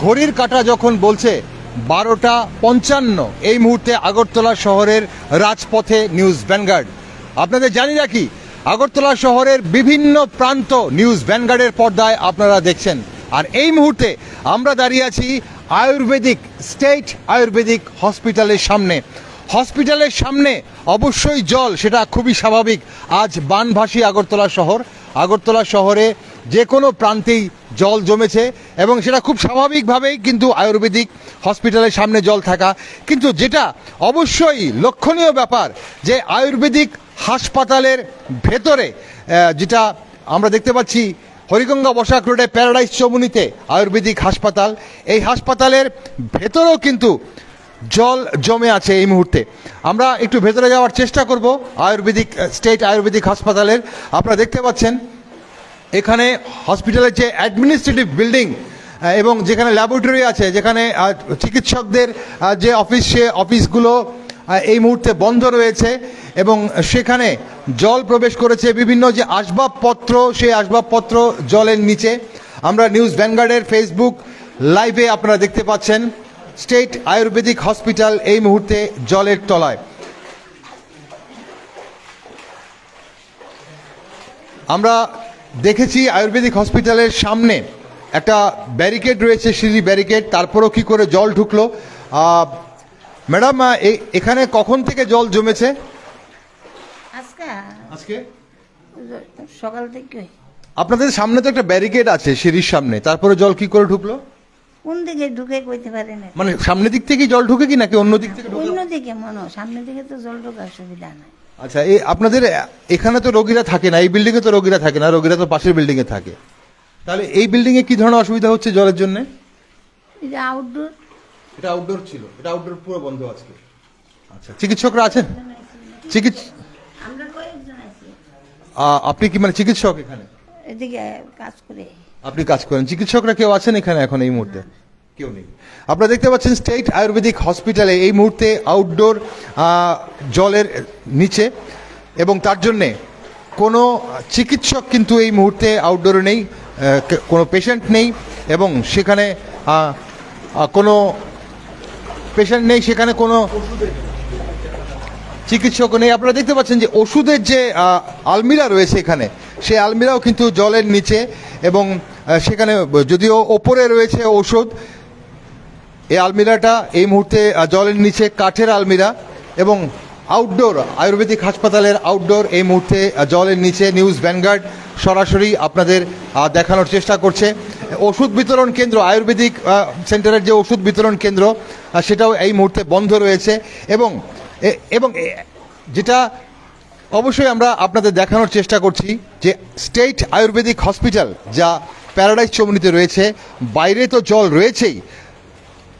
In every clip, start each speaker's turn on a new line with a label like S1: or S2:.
S1: ঘড়ির কাঁটা যখন বলছে 12:55 এই মুহূর্তে আগরতলা শহরের রাজপথে নিউজ ভ্যানগার্ড। আপনাদের জানি রাখি, আগরতলা শহরের বিভিন্ন প্রান্ত নিউজ ভ্যানগার্ডের পর্দায় আপনারা দেখছেন। আর এই মুহূর্তে আমরা দাঁড়িয়ে আছি আয়ুর্বেদিক স্টেট আয়ুর্বেদিক হসপিটালের সামনে। হসপিটালের সামনে অবশ্যই জল, সেটা খুবই স্বাভাবিক। আজ বানভাসী আগরতলা শহর। আগরতলা শহরে যে কোনো প্রান্তেই জল জমেছে এবং সেটা খুব স্বাভাবিকভাবেই কিন্তু আয়ুর্বেদিক হসপিটালের সামনে জল থাকা। কিন্তু যেটা অবশ্যই লক্ষণীয় ব্যাপার যে আয়ুর্বেদিক হাসপাতালের ভেতরে যেটা আমরা দেখতে পাচ্ছি হরিগঙ্গা বসাক রোডে প্যারাডাইস চৌমুনিতে আয়ুর্বেদিক হাসপাতাল, এই হাসপাতালের ভেতরেও কিন্তু জল জমে আছে এই মুহূর্তে। আমরা একটু ভেতরে যাওয়ার চেষ্টা করব আয়ুর্বেদিক স্টেট আয়ুর্বেদিক হাসপাতালের। আপনারা দেখতে পাচ্ছেন এখানে হসপিটালের যে অ্যাডমিনিস্ট্রেটিভ বিল্ডিং এবং যেখানে ল্যাবরেটরি আছে, যেখানে চিকিৎসকদের যে অফিসগুলো এই মুহূর্তে বন্ধ রয়েছে এবং সেখানে জল প্রবেশ করেছে। বিভিন্ন যে আসবাবপত্র, সেই আসবাবপত্র জলের নিচে। আমরা নিউজ ভ্যানগার্ডের ফেসবুক লাইভে আপনারা দেখতে পাচ্ছেন স্টেট আয়ুর্বেদিক হসপিটাল এই মুহূর্তে জলের তলায়। আমরা দেখেছি আয়ুর্বেদিক হসপিটালের সামনে একটা ব্যারিকেড রয়েছে, সিঁড়ি ব্যারিকেড, তারপরও কি করে জল ঢুকলো। ম্যাডাম, এখানে কখন থেকে জল জমেছে? আজকে
S2: সকাল থেকে।
S1: আপনাদের সামনে তো একটা ব্যারিকেড আছে সিঁড়ির সামনে, তারপরে জল কি করে ঢুকলো?
S2: কোন দিকে ঢুকে কইতে পারে না,
S1: মানে সামনের দিক থেকে জল ঢুকে কি নাকি অন্য দিক থেকে?
S2: অন্য দিকে মনে হয়, সামনের দিকে তো জল ঢোকার সুবিধা নাই।
S1: আচ্ছা, এই আপনাদের এখানে তো রোগীরা থাকে না, এই বিল্ডিং এ তো রোগীরা থাকে না, রোগীরা তো পাশের বিল্ডিং এ থাকে। তাহলে এই বিল্ডিং এ কি ধরনের অসুবিধা হচ্ছে জলের জন্য?
S2: এটা আউটডোর।
S1: এটা আউটডোর ছিল, এটা আউটডোর পুরো বন্ধ আজকে। আচ্ছা, চিকিৎসকরা আছেন?
S2: আমরা কয়েকজন আছি।
S1: আপনি কি মানে চিকিৎসক এখানে?
S2: এদিকে কাজ করে।
S1: আপনি কাজ করেন, চিকিৎসকরা কেউ আছেন এখানে এখন এই মুহূর্তে? কেউ নেই। আপনারা দেখতে পাচ্ছেন স্টেট আয়ুর্বেদিক হসপিটালে এই মুহূর্তে আউটডোর জলের নিচে, এবং তার জন্যে কোনো চিকিৎসক কিন্তু এই মুহূর্তে আউটডোরে নেই, কোনো পেশেন্ট নেই এবং সেখানে কোনো পেশেন্ট নেই, সেখানে কোনো চিকিৎসক নেই। আপনারা দেখতে পাচ্ছেন যে ওষুধের যে আলমিরা রয়েছে এখানে, সেই আলমিরাও কিন্তু জলের নিচে এবং সেখানে যদিও ওপরে রয়েছে ওষুধ, এই আলমিরাটা এই মুহূর্তে জলের নিচে, কাঠের আলমিরা। এবং আউটডোর আয়ুর্বেদিক হাসপাতালের আউটডোর এই মুহূর্তে জলের নিচে। নিউজ ভ্যানগার্ড সরাসরি আপনাদের দেখানোর চেষ্টা করছে। ওষুধ বিতরণ কেন্দ্র, আয়ুর্বেদিক সেন্টারের যে ওষুধ বিতরণ কেন্দ্র, সেটাও এই মুহূর্তে বন্ধ রয়েছে। এবং যেটা অবশ্যই আমরা আপনাদের দেখানোর চেষ্টা করছি যে স্টেট আয়ুর্বেদিক হসপিটাল যা প্যারাডাইস চৌমুনিতে রয়েছে, বাইরে তো জল রয়েছেই,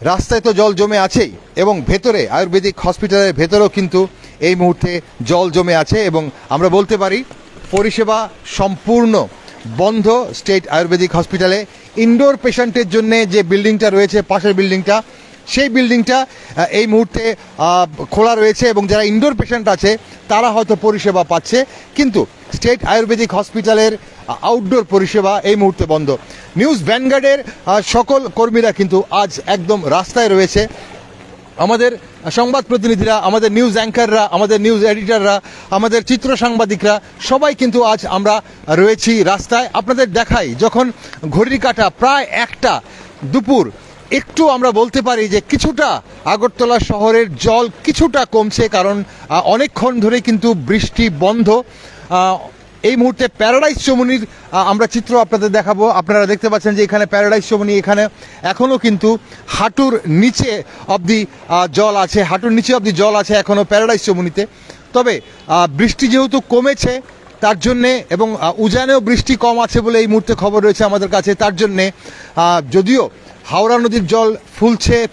S1: রাস্তায় তো জল জমে আছেই, এবং ভেতরে আয়ুর্বেদিক হসপিটালের ভেতরেও কিন্তু এই মুহূর্তে জল জমে আছে। এবং আমরা বলতে পারি পরিষেবা সম্পূর্ণ বন্ধ স্টেট আয়ুর্বেদিক হসপিটালে। ইনডোর পেশেন্টের জন্য যে বিল্ডিংটা রয়েছে, পাশের বিল্ডিংটা, সেই বিল্ডিংটা এই মুহূর্তে খোলা রয়েছে এবং যারা ইনডোর পেশেন্ট আছে তারা হয়তো পরিষেবা পাচ্ছে, কিন্তু স্টেট আয়ুর্বেদিক হসপিটালের আউটডোর পরিষেবা এই মুহূর্তে বন্ধ। নিউজ ভ্যানগার্ডের সকল কর্মীরা কিন্তু আজ একদম রাস্তায় রয়েছে। আমাদের সংবাদ প্রতিনিধিরা, আমাদের নিউজ অ্যাঙ্কাররা, আমাদের নিউজ এডিটররা, আমাদের চিত্র সাংবাদিকরা সবাই কিন্তু আজ আমরা রয়েছি রাস্তায়। আপনাদের দেখাই, যখন ঘড়ির কাঁটা প্রায় 1টা দুপুর, একটু আমরা বলতে পারি যে কিছুটা আগরতলা শহরের জল কিছুটা কমছে, কারণ অনেকক্ষণ ধরে কিন্তু বৃষ্টি বন্ধ। এই মুহূর্তে প্যারাডাইস চৌমুনির আমরা চিত্র আপনাদের দেখাবো। আপনারা দেখতে পাচ্ছেন যে এখানে প্যারাডাইস চৌমুনি, এখানে এখনও কিন্তু হাঁটুর নিচে অবধি জল আছে, হাঁটুর নিচে অবধি জল আছে এখনও প্যারাডাইস চৌমুনিতে। তবে বৃষ্টি যেহেতু কমেছে তার জন্যে, এবং উজানেও বৃষ্টি কম আছে বলে এই মুহূর্তে খবর রয়েছে আমাদের কাছে, তার জন্যে যদিও হাওড়া নদীর জল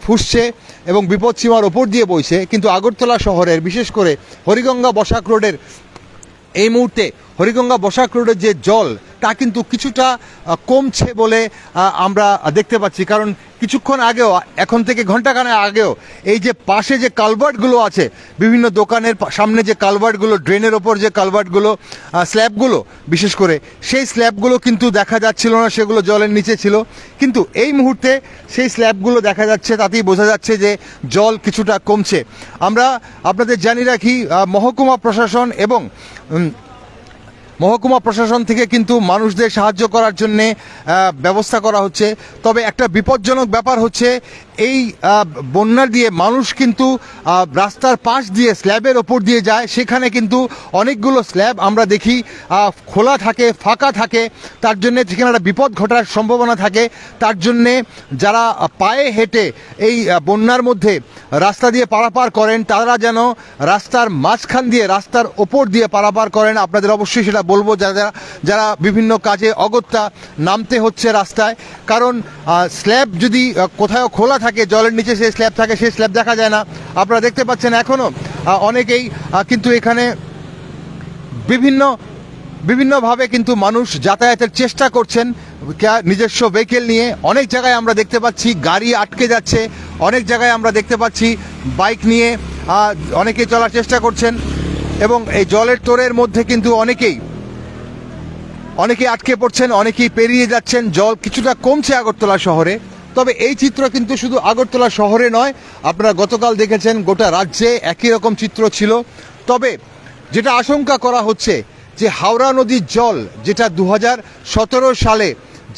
S1: ফুসছে এবং বিপদসীমার ওপর দিয়ে বইছে, কিন্তু আগরতলা শহরের বিশেষ করে হরিগঙ্গা বসাক রোডের এই মুহূর্তে হরিগঙ্গা বসাক রোডের যে জল তা কিন্তু কিছুটা কমছে বলে আমরা দেখতে পাচ্ছি। কারণ কিছুক্ষণ আগেও, এখন থেকে ঘন্টাখানেক আগেও, এই যে পাশে যে কালভার্টগুলো আছে, বিভিন্ন দোকানের সামনে যে কালভার্টগুলো, ড্রেনের ওপর যে কালভার্টগুলো, স্ল্যাবগুলো বিশেষ করে, সেই স্ল্যাবগুলো কিন্তু দেখা যাচ্ছিল না, সেগুলো জলের নিচে ছিল। কিন্তু এই মুহূর্তে সেই স্ল্যাবগুলো দেখা যাচ্ছে, তাতেই বোঝা যাচ্ছে যে জল কিছুটা কমছে। আমরা আপনাদের জানিয়ে রাখি, মহকুমা প্রশাসন এবং মহকুমা প্রশাসন থেকে কিন্তু মানুষদের সাহায্য করার জন্যে ব্যবস্থা করা হচ্ছে। তবে একটা বিপজ্জনক ব্যাপার হচ্ছে, এই বন্যার দিয়ে মানুষ কিন্তু রাস্তার পাশ দিয়ে স্ল্যাবের ওপর দিয়ে যায়, সেখানে কিন্তু অনেকগুলো স্ল্যাব আমরা দেখি খোলা থাকে, ফাঁকা থাকে, তার জন্যে সেখানে একটা বিপদ ঘটার সম্ভাবনা থাকে। তার জন্যে যারা পায়ে হেঁটে এই বন্যার মধ্যে রাস্তা দিয়ে পারাপার করেন, তারা যেন রাস্তার মাঝখান দিয়ে, রাস্তার ওপর দিয়ে পারাপার করেন। আপনাদের অবশ্যই সেটা বলবো, যারা যারা বিভিন্ন কাজে অগত্যা নামতে হচ্ছে রাস্তায়, কারণ স্ল্যাব যদি কোথাও খোলা থাকে, জলের নিচে সেই স্ল্যাব থাকে, সেই স্ল্যাব দেখা যায় না। আপনারা দেখতে পাচ্ছেন এখনও অনেকেই কিন্তু এখানে বিভিন্নভাবে কিন্তু মানুষ যাতায়াতের চেষ্টা করছেন নিজস্ব ভেহিকেল নিয়ে। অনেক জায়গায় আমরা দেখতে পাচ্ছি গাড়ি আটকে যাচ্ছে, অনেক জায়গায় আমরা দেখতে পাচ্ছি বাইক নিয়ে অনেকেই চলার চেষ্টা করছেন, এবং এই জলের তোড়ের মধ্যে কিন্তু অনেকেই আটকে পড়ছেন, অনেকেই পেরিয়ে যাচ্ছেন। জল কিছুটা কমছে আগরতলা শহরে। তবে এই চিত্র কিন্তু শুধু আগরতলা শহরে নয়, আপনারা গতকাল দেখেছেন গোটা রাজ্যে একই রকম চিত্র ছিল। তবে যেটা আশঙ্কা করা হচ্ছে যে হাওড়া নদীর জল, যেটা 2017 সালে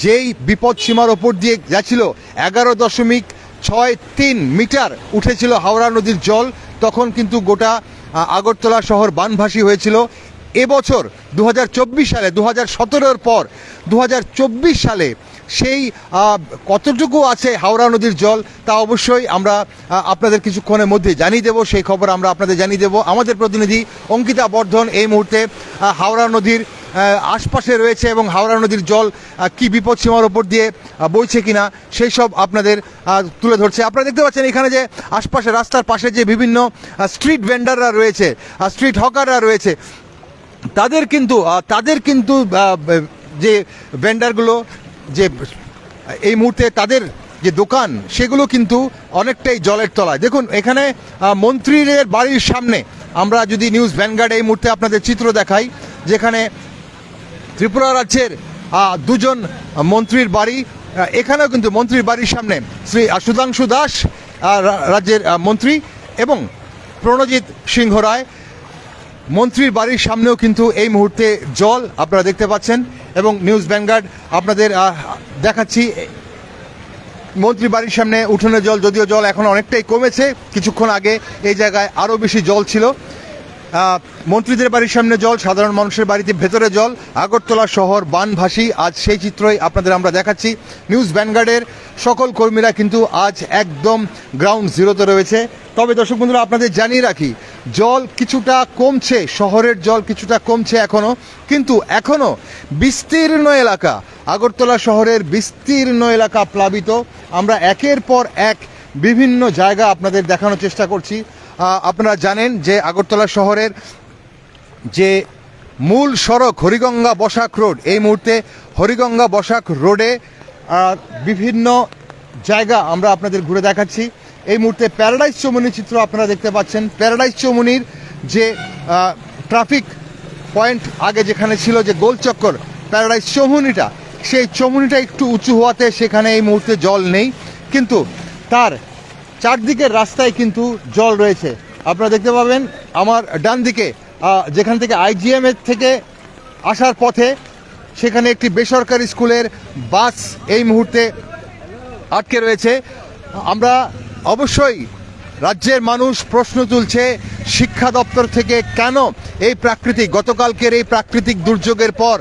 S1: যেই বিপদ সীমার ওপর দিয়ে যাচ্ছিল, 11.63 মিটার উঠেছিল হাওড়া নদীর জল, তখন কিন্তু গোটা আগরতলা শহর বানভাসী হয়েছিল। এবছর 2024 সালে, 2017-র পর 2024 সালে সেই কতটুকু আছে হাওড়া নদীর জল, তা অবশ্যই আমরা আপনাদের কিছুক্ষণের মধ্যে জানিয়ে দেব। সেই খবর আমরা আপনাদের জানিয়ে দেব। আমাদের প্রতিনিধি অঙ্কিতা বর্ধন এই মুহূর্তে হাওড়া নদীর আশপাশে রয়েছে, এবং হাওড়া নদীর জল কি বিপদসীমার ওপর দিয়ে বইছে কিনা সেই সব আপনাদের তুলে ধরছে। আপনারা দেখতে পাচ্ছেন এখানে যে আশপাশে, রাস্তার পাশে যে বিভিন্ন স্ট্রিট ভেন্ডাররা রয়েছে, স্ট্রিট হকাররা রয়েছে, তাদের কিন্তু যে ভেন্ডারগুলো, যে এই মুহূর্তে তাদের যে দোকান, সেগুলো কিন্তু অনেকটাই জলের তলায়। দেখুন এখানে মন্ত্রীর বাড়ির সামনে, আমরা যদি নিউজ ভ্যানগার্ড এই মুহূর্তে আপনাদের চিত্র দেখাই, যেখানে ত্রিপুরা রাজ্যের দুজন মন্ত্রীর বাড়ি, এখানেও কিন্তু মন্ত্রীর বাড়ির সামনে শ্রী সুধাংশু দাস রাজ্যের মন্ত্রী এবং প্রণজিৎ সিংহ রায় মন্ত্রীর বাড়ির সামনেও কিন্তু এই মুহূর্তে জল আপনারা দেখতে পাচ্ছেন। এবং নিউজ ভ্যানগার্ড আপনাদের দেখাচ্ছি মন্ত্রী বাড়ির সামনে উঠোনে জল, যদিও জল এখন অনেকটাই কমেছে, কিছুক্ষণ আগে এই জায়গায় আরও বেশি জল ছিল। মন্ত্রীদের বাড়ির সামনে জল, সাধারণ মানুষের বাড়িতে ভেতরে জল, আগরতলা শহর বানভাসী। আজ সেই চিত্রই আপনাদের আমরা দেখাচ্ছি। নিউজ ভ্যানগার্ডের সকল কর্মীরা কিন্তু আজ একদম গ্রাউন্ড জিরোতে রয়েছে। তবে দর্শক বন্ধুরা, আপনাদের জানিয়ে রাখি, জল কিছুটা কমছে, শহরের জল কিছুটা কমছে এখনও, কিন্তু এখনও বিস্তীর্ণ এলাকা, আগরতলা শহরের বিস্তীর্ণ এলাকা প্লাবিত। আমরা একের পর এক বিভিন্ন জায়গা আপনাদের দেখানোর চেষ্টা করছি। আপনারা জানেন যে আগরতলা শহরের যে মূল সড়ক হরিগঙ্গা বসাক রোড, এই মুহূর্তে হরিগঙ্গা বসাক রোডে বিভিন্ন জায়গা আমরা আপনাদের ঘুরে দেখাচ্ছি। এই মুহূর্তে প্যারাডাইস চৌমুনির চিত্র আপনারা দেখতে পাচ্ছেন। প্যারাডাইস চৌমুনির যে ট্রাফিক পয়েন্ট আগে যেখানে ছিল, যে গোলচক্কর প্যারাডাইস চৌমুনিটা, সেই চৌমুনিটা একটু উঁচু হওয়াতে সেখানে এই মুহূর্তে জল নেই, কিন্তু তার চারদিকের রাস্তায় কিন্তু জল রয়েছে। আপনারা দেখতে পাবেন আমার ডান দিকে, যেখান থেকে IGM এর থেকে আসার পথে, সেখানে একটি বেসরকারি স্কুলের বাস এই মুহূর্তে আটকে রয়েছে। আমরা অবশ্যই, রাজ্যের মানুষ প্রশ্ন তুলছে শিক্ষা দপ্তর থেকে, কেন এই গতকালকের এই প্রাকৃতিক দুর্যোগের পর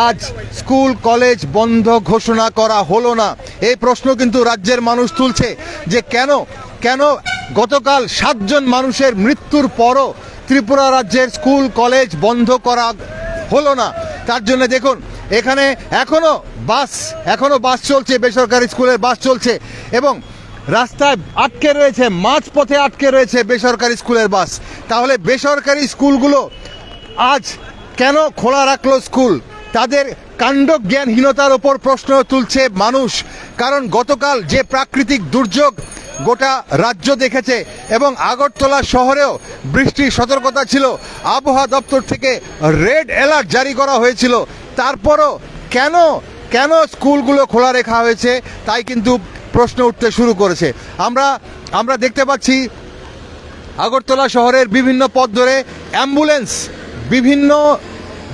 S1: আজ স্কুল কলেজ বন্ধ ঘোষণা করা হলো না। এই প্রশ্ন কিন্তু রাজ্যের মানুষ তুলছে যে কেন গতকাল 7 জন মানুষের মৃত্যুর পরও ত্রিপুরা রাজ্যের স্কুল কলেজ বন্ধ করা হলো না। তার জন্য দেখুন এখানে এখনো বাস চলছে, বেসরকারি স্কুলের বাস চলছে, এবং রাস্তায় আটকে রয়েছে, মাঝপথে আটকে রয়েছে বেসরকারি স্কুলের বাস। তাহলে বেসরকারি স্কুলগুলো আজ কেন খোলা রাখলো স্কুল? তাদের কাণ্ডজ্ঞানহীনতার ওপর প্রশ্ন তুলছে মানুষ, কারণ গতকাল যে প্রাকৃতিক দুর্যোগ গোটা রাজ্য দেখেছে এবং আগরতলা শহরেও বৃষ্টির সতর্কতা ছিল, আবহাওয়া দপ্তর থেকে রেড অ্যালার্ট জারি করা হয়েছিল, তারপরও কেন কেন স্কুলগুলো খোলা রাখা হয়েছে তাই কিন্তু প্রশ্ন উঠতে শুরু করেছে। আমরা দেখতে পাচ্ছি আগরতলা শহরের বিভিন্ন পথ ধরে অ্যাম্বুলেন্স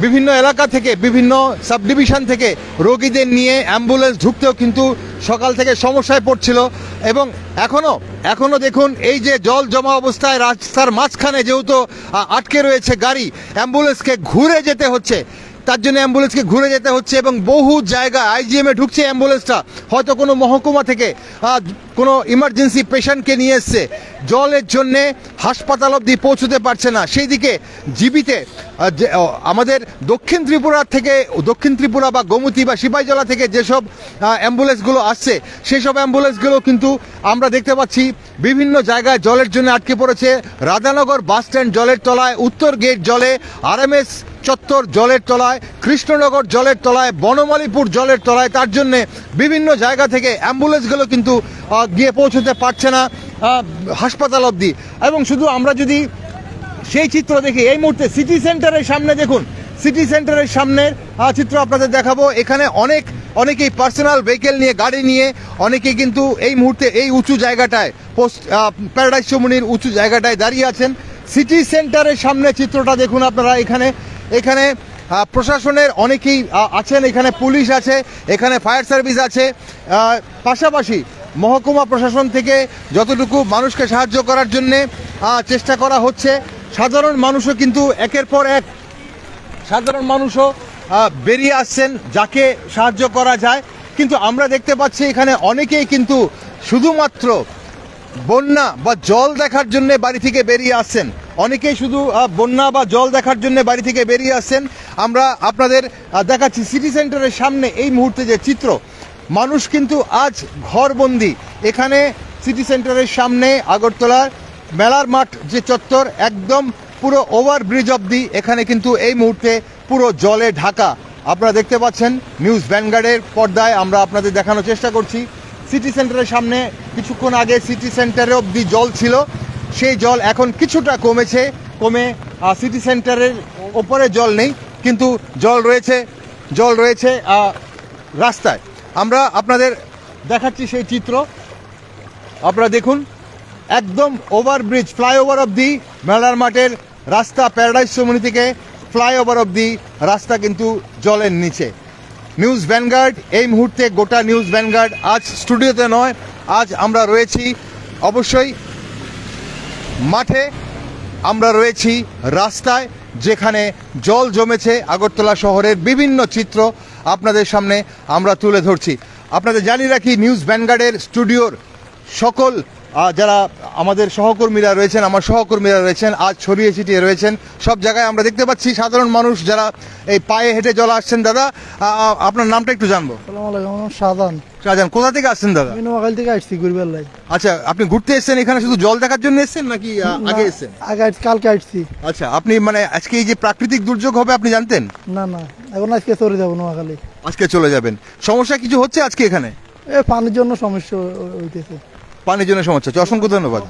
S1: বিভিন্ন এলাকা থেকে, বিভিন্ন সাব ডিভিশন থেকে রোগীদের নিয়ে অ্যাম্বুলেন্স ঢুকতেও কিন্তু সকাল থেকে সমস্যায় পড়ছিল। এবং এখনো দেখুন এই যে জল জমা অবস্থায় রাস্তার মাঝখানে যেহেতু আটকে রয়েছে গাড়ি, অ্যাম্বুলেন্সকে ঘুরে যেতে হচ্ছে, তার জন্য অ্যাম্বুলেন্সকে ঘুরে যেতে হচ্ছে এবং বহু জায়গায় আইজিএমে ঢুকছে অ্যাম্বুলেন্সটা, হয়তো কোনো মহকুমা থেকে কোনো ইমার্জেন্সি পেশেন্টকে নিয়ে এসছে, জলের জন্যে হাসপাতাল অবধি পৌঁছতে পারছে না। সেই দিকে জীবিতে আমাদের দক্ষিণ ত্রিপুরা বা গোমতী বা সিপাহীজলা থেকে যেসব অ্যাম্বুলেন্সগুলো আসছে সেই সব অ্যাম্বুলেন্সগুলো কিন্তু আমরা দেখতে পাচ্ছি বিভিন্ন জায়গায় জলের জন্য আটকে পড়েছে। রাধানগর বাস স্ট্যান্ড জলের তলায়, উত্তর গেট জলে, আরএমএস চত্বর জলের তলায়, কৃষ্ণনগর জলের তলায়, বনমালীপুর জলের তলায়, তার জন্যে বিভিন্ন জায়গা থেকে অ্যাম্বুলেন্সগুলো কিন্তু গিয়ে পৌঁছতে পারছে না হাসপাতাল অবধি। এবং শুধু আমরা যদি সেই চিত্র দেখি, এই মুহূর্তে সিটি সেন্টারের সামনে দেখুন, সিটি সেন্টারের সামনের চিত্র আপনাদের দেখাবো। এখানে অনেকেই পার্সোনাল ভেহিকেল নিয়ে, গাড়ি নিয়ে অনেকেই কিন্তু এই মুহূর্তে এই উঁচু জায়গাটায় প্যারাডাইস চৌমুহনীর উঁচু জায়গাটায় দাঁড়িয়ে আছেন। সিটি সেন্টারের সামনে চিত্রটা দেখুন আপনারা, এখানে প্রশাসনের অনেকেই আছেন, এখানে পুলিশ আছে, এখানে ফায়ার সার্ভিস আছে, পাশাপাশি মহকুমা প্রশাসন থেকে যতটুকু মানুষকে সাহায্য করার জন্যে চেষ্টা করা হচ্ছে। সাধারণ মানুষও কিন্তু একের পর এক বেরিয়ে আসছেন যাকে সাহায্য করা যায়। কিন্তু আমরা দেখতে পাচ্ছি এখানে অনেকেই কিন্তু শুধুমাত্র বন্যা বা জল দেখার জন্য বাড়ি থেকে বেরিয়ে আসছেন, অনেকেই শুধু বন্যা বা জল দেখার জন্য বাড়ি থেকে বেরিয়ে আসছেন। আমরা আপনাদের দেখাচ্ছি সিটি সেন্টারের সামনে এই মুহূর্তে যে চিত্র, মানুষ কিন্তু আজ ঘরবন্দি। এখানে সিটি সেন্টারের সামনে আগরতলার মেলার মাঠ যে চত্বর, একদম পুরো ওভারব্রিজ অবধি এখানে কিন্তু এই মুহূর্তে পুরো জলে ঢাকা। আপনারা দেখতে পাচ্ছেন নিউজ ভ্যানগার্ডের পর্দায় আমরা আপনাদের দেখানোর চেষ্টা করছি। সিটি সেন্টারের সামনে কিছুক্ষণ আগে সিটি সেন্টারে অবধি জল ছিল, সেই জল এখন কিছুটা কমে সিটি সেন্টারের ওপরে জল নেই, কিন্তু জল রয়েছে রাস্তায়। আমরা আপনাদের দেখাচ্ছি সেই চিত্র, আপনারা দেখুন একদম ওভারব্রিজ, ফ্লাইওভার অবধি মেলার মাঠের রাস্তা, প্যারাডাইস চৌমুহনী থেকে ফ্লাইওভার অবধি রাস্তা কিন্তু জলের নিচে। নিউজ ভ্যানগার্ড এই মুহূর্তে, গোটা নিউজ ভ্যানগার্ড আজ স্টুডিওতে নয়, আজ আমরা রয়েছি অবশ্যই মাঠে, আমরা রয়েছি রাস্তায়, যেখানে জল জমেছে। আগরতলা শহরের বিভিন্ন চিত্র আপনাদের সামনে আমরা তুলে ধরছি। আপনাদের জানিয়ে রাখি নিউজ ভ্যানগার্ডের স্টুডিওর সকল যারা আমাদের সহকর্মীরা রয়েছেন আজ ছড়িয়ে ছিটিয়ে রয়েছেন সব জায়গায়। আমরা দেখতে পাচ্ছি সাধারণ মানুষ যারা এই পায়ে হেঁটে জল আসছেন। দাদা, আপনার নামটা একটু জানবো। শাহজাহান, কোথা থেকে আসছেন দাদা?
S3: নোয়াখালী থেকে আসছি ঘুরবার লাই।
S1: আচ্ছা, আপনি ঘুরতে এসেছেন এখানে শুধু জল দেখার জন্য এসেছেন নাকি আগে এসেছেন?
S3: কালকে আসছি।
S1: আচ্ছা, আপনি মানে আজকে এই যে প্রাকৃতিক দুর্যোগ হবে আপনি জানতেন?
S3: না, এখন আজকে চলে যাবো নোয়াখালী।
S1: আজকে চলে যাবেন। সমস্যা কিছু হচ্ছে আজকে এখানে?
S3: পানির জন্য সমস্যা হইতেছে।
S1: পানির জন্য সমস্যা হচ্ছে, অসংখ্য ধন্যবাদ।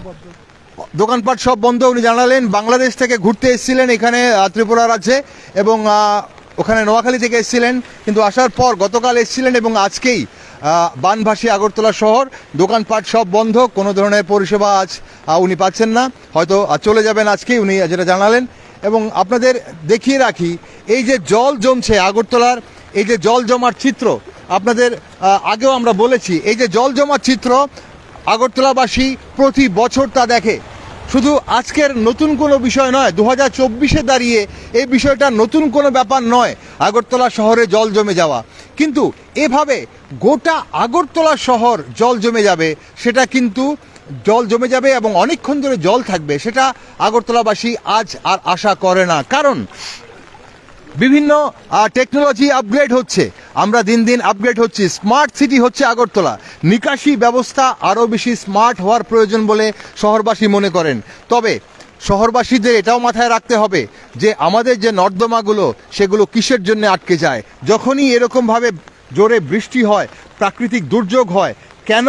S1: দোকানপাট সব বন্ধ উনি জানালেন। বাংলাদেশ থেকে ঘুরতে এসেছিলেন এখানে ত্রিপুরা রাজ্যে, এবং ওখানে নোয়াখালী থেকে এসেছিলেন, কিন্তু আসার পর গতকাল এসেছিলেন এবং আজকেই বানভাসী আগরতলা শহর, দোকানপাট সব বন্ধ, কোনো ধরনের পরিষেবা আজ উনি পাচ্ছেন না, হয়তো চলে যাবেন আজকেই, উনি যেটা জানালেন। এবং আপনাদের দেখিয়ে রাখি এই যে জল জমছে আগরতলার, এই যে জল জমার চিত্র আপনাদের আগেও আমরা বলেছি, এই যে জল জমার চিত্র আগরতলাবাসী প্রতি বছর তা দেখে। শুধু আজকের নতুন কোনো বিষয় নয়, 2024-এ দাঁড়িয়ে এই বিষয়টা নতুন কোনো ব্যাপার নয় আগরতলা শহরে জল জমে যাওয়া, কিন্তু এভাবে গোটা আগরতলা শহর জল জমে যাবে, সেটা কিন্তু জল জমে যাবে এবং অনেকক্ষণ ধরে জল থাকবে, সেটা আগরতলাবাসী আজ আর আশা করে না। কারণ বিভিন্ন টেকনোলজি আপগ্রেড হচ্ছে, আমরা দিন দিন আপগ্রেড হচ্ছি, স্মার্ট সিটি হচ্ছে আগরতলা। নিকাশি ব্যবস্থা আরও বেশি স্মার্ট হওয়ার প্রয়োজন বলে শহরবাসী মনে করেন। তবে শহরবাসীদের এটাও মাথায় রাখতে হবে যে আমাদের যে নর্দমাগুলো সেগুলো কিসের জন্য আটকে যায়। যখনই এরকমভাবে জোরে বৃষ্টি হয়, প্রাকৃতিক দুর্যোগ হয়, কেন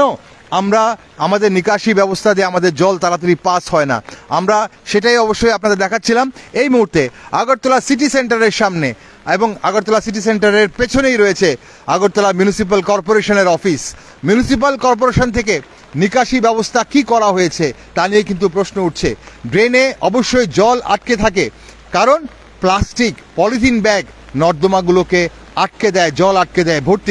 S1: আমরা আমাদের নিকাশি ব্যবস্থা দিয়ে আমাদের জল তাড়াতাড়ি পাস হয় না। আমরা সেটাই অবশ্যই আপনাদের দেখাচ্ছিলাম। এই মুহূর্তে আগরতলা সিটি সেন্টারের সামনে এবং আগরতলা সিটি সেন্টারের পেছনেই রয়েছে আগরতলা মিউনিসিপ্যাল কর্পোরেশনের অফিস। মিউনিসিপ্যাল কর্পোরেশন থেকে নিকাশি ব্যবস্থা কি করা হয়েছে তা নিয়ে কিন্তু প্রশ্ন উঠছে। ড্রেনে অবশ্যই জল আটকে থাকে, কারণ প্লাস্টিক পলিথিন ব্যাগ নর্দমাগুলোকে আটকে দেয়, জল আটকে দেয় ভর্তি।